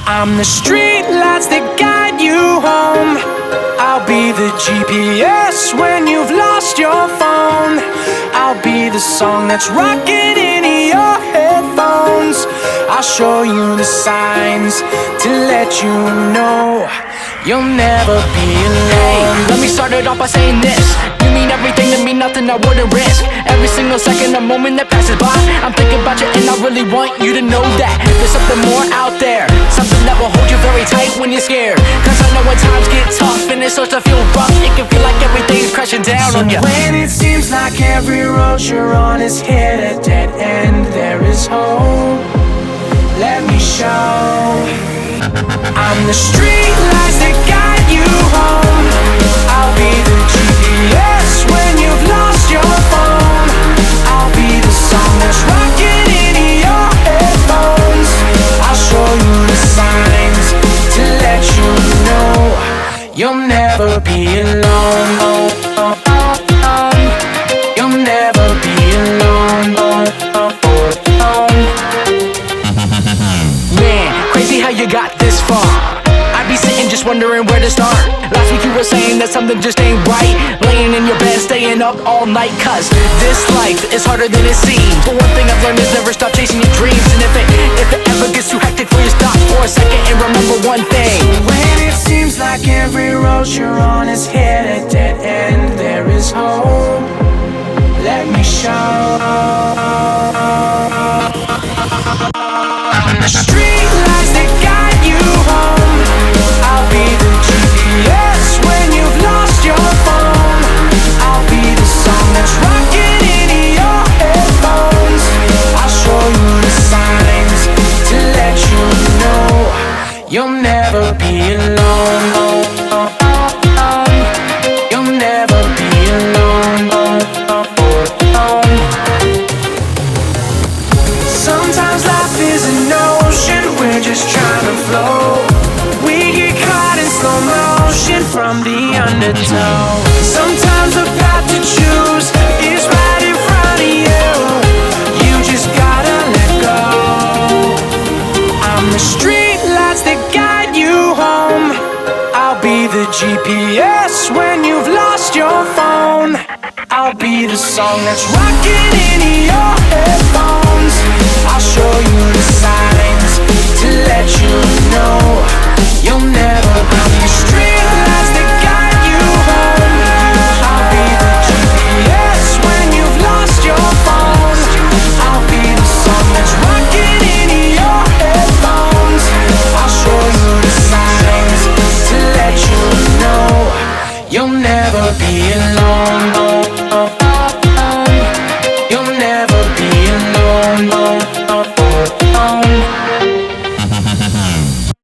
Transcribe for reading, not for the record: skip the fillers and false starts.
I'm the street lights that guide you home. I'll be the GPS when you've lost your phone. I'll be the song that's rocking in your headphones. I'll show you the signs to let you know you'll never be alone. Hey, let me start it off by saying this: you mean everything to me, nothing I wouldn't risk. Every single second, a moment that passes by, I'm thinking about you and I really want you to know that there's something more out there, something that will hold you very tight when you're scared. Cause I know when times get tough and it starts to feel rough, it can feel like everything's crashing down on you. When it seems like every road you're on is hit a dead end, there is hope. Let me show. I'm the street lights that guide you home. I'll be the GPS when you've lost your phone. I'll be the song that's rocking in your headphones. I'll show you the signs to let you know you'll never be alone. You'll never be alone. Man, crazy how you got this far. I be sitting just wondering where to start. Last week you were saying that something just ain't right, laying in your bed, staying up all night. Cause this life is harder than it seems, but one thing I've learned is never stop chasing your dreams. And if it ever gets too hectic for you, stop for a second and remember one thing. When it seems like every road you're on is hit a dead end, there is hope. Let me show. I'm the street lights that guide you home. I'll be the GPS when you've lost your phone. I'll be the song that's rocking in your headphones. I'll show you the signs to let you know you'll never be alone. You'll never be alone. Sometimes life is an ocean, we're just trying to flow. We get caught in slow motion from the undertow. Sometimes the path to choose is right in front of you. You just gotta let go. I'm the street lights that guide you home. I'll be the GPS when you've lost your phone. I'll be the song that's rocking in your headphones. I'll show you the signs to let you know you'll never be the street lights that guide you home. I'll be the GPS when you've lost your phone. I'll be the song that's rocking in your headphones. I'll show you the signs to let you know you'll never be alone. You'll never be alone.